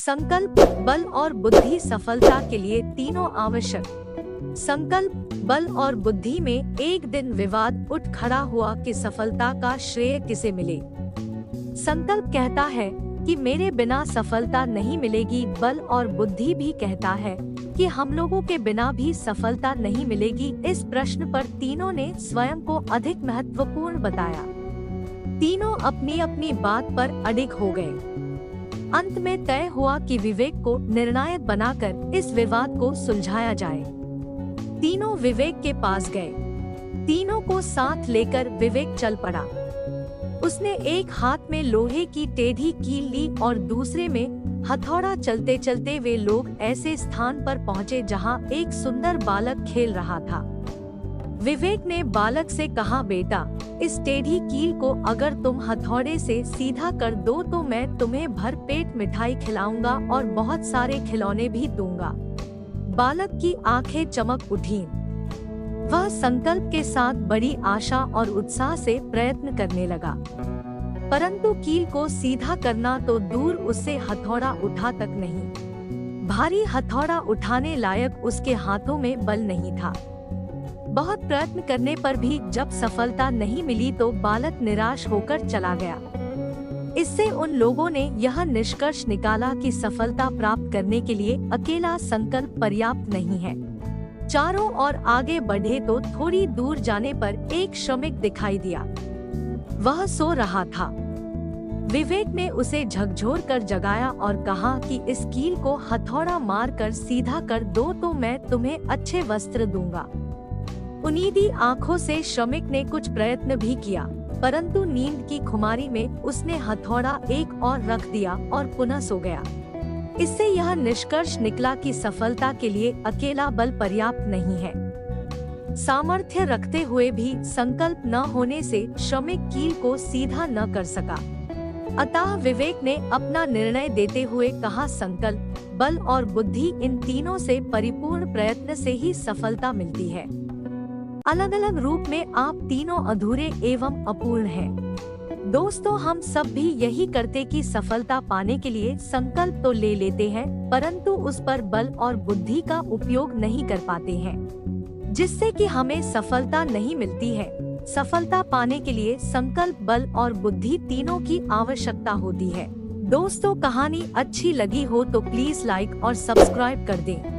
संकल्प, बल और बुद्धि सफलता के लिए तीनों आवश्यक। संकल्प, बल और बुद्धि में एक दिन विवाद उठ खड़ा हुआ कि सफलता का श्रेय किसे मिले। संकल्प कहता है कि मेरे बिना सफलता नहीं मिलेगी। बल और बुद्धि भी कहता है कि हम लोगों के बिना भी सफलता नहीं मिलेगी। इस प्रश्न पर तीनों ने स्वयं को अधिक महत्वपूर्ण बताया। तीनों अपनी अपनी बात पर अडिग हो गए। अंत में तय हुआ कि विवेक को निर्णायक बनाकर इस विवाद को सुलझाया जाए। तीनों विवेक के पास गए। तीनों को साथ लेकर विवेक चल पड़ा। उसने एक हाथ में लोहे की टेढ़ी कील ली और दूसरे में हथौड़ा। चलते चलते वे लोग ऐसे स्थान पर पहुँचे जहाँ एक सुंदर बालक खेल रहा था। विवेक ने बालक से कहा, बेटा, इस टेढ़ी कील को अगर तुम हथौड़े से सीधा कर दो तो मैं तुम्हें भर पेट मिठाई खिलाऊंगा और बहुत सारे खिलौने भी दूंगा। बालक की आंखें चमक उठीं। वह संकल्प के साथ बड़ी आशा और उत्साह से प्रयत्न करने लगा, परंतु कील को सीधा करना तो दूर, उससे हथौड़ा उठा तक नहीं। भारी हथौड़ा उठाने लायक उसके हाथों में बल नहीं था। बहुत प्रयत्न करने पर भी जब सफलता नहीं मिली तो बालक निराश होकर चला गया। इससे उन लोगों ने यह निष्कर्ष निकाला कि सफलता प्राप्त करने के लिए अकेला संकल्प पर्याप्त नहीं है। चारों ओर आगे बढ़े तो थोड़ी दूर जाने पर एक श्रमिक दिखाई दिया। वह सो रहा था। विवेक ने उसे झकझोर कर जगाया और कहा कि इस कील को हथौड़ा मार कर सीधा कर दो तो मैं तुम्हें अच्छे वस्त्र दूंगा। उनीदी आंखों से श्रमिक ने कुछ प्रयत्न भी किया, परंतु नींद की खुमारी में उसने हथौड़ा एक और रख दिया और पुनः सो गया। इससे यह निष्कर्ष निकला कि सफलता के लिए अकेला बल पर्याप्त नहीं है। सामर्थ्य रखते हुए भी संकल्प न होने से श्रमिक कील को सीधा न कर सका। अतः विवेक ने अपना निर्णय देते हुए कहा, संकल्प, बल और बुद्धि, इन तीनों से परिपूर्ण प्रयत्न से ही सफलता मिलती है। अलग अलग रूप में आप तीनों अधूरे एवं अपूर्ण हैं। दोस्तों, हम सब भी यही करते कि सफलता पाने के लिए संकल्प तो ले लेते हैं, परंतु उस पर बल और बुद्धि का उपयोग नहीं कर पाते हैं, जिससे कि हमें सफलता नहीं मिलती है। सफलता पाने के लिए संकल्प, बल और बुद्धि तीनों की आवश्यकता होती है। दोस्तों, कहानी अच्छी लगी हो तो प्लीज लाइक और सब्सक्राइब कर दें।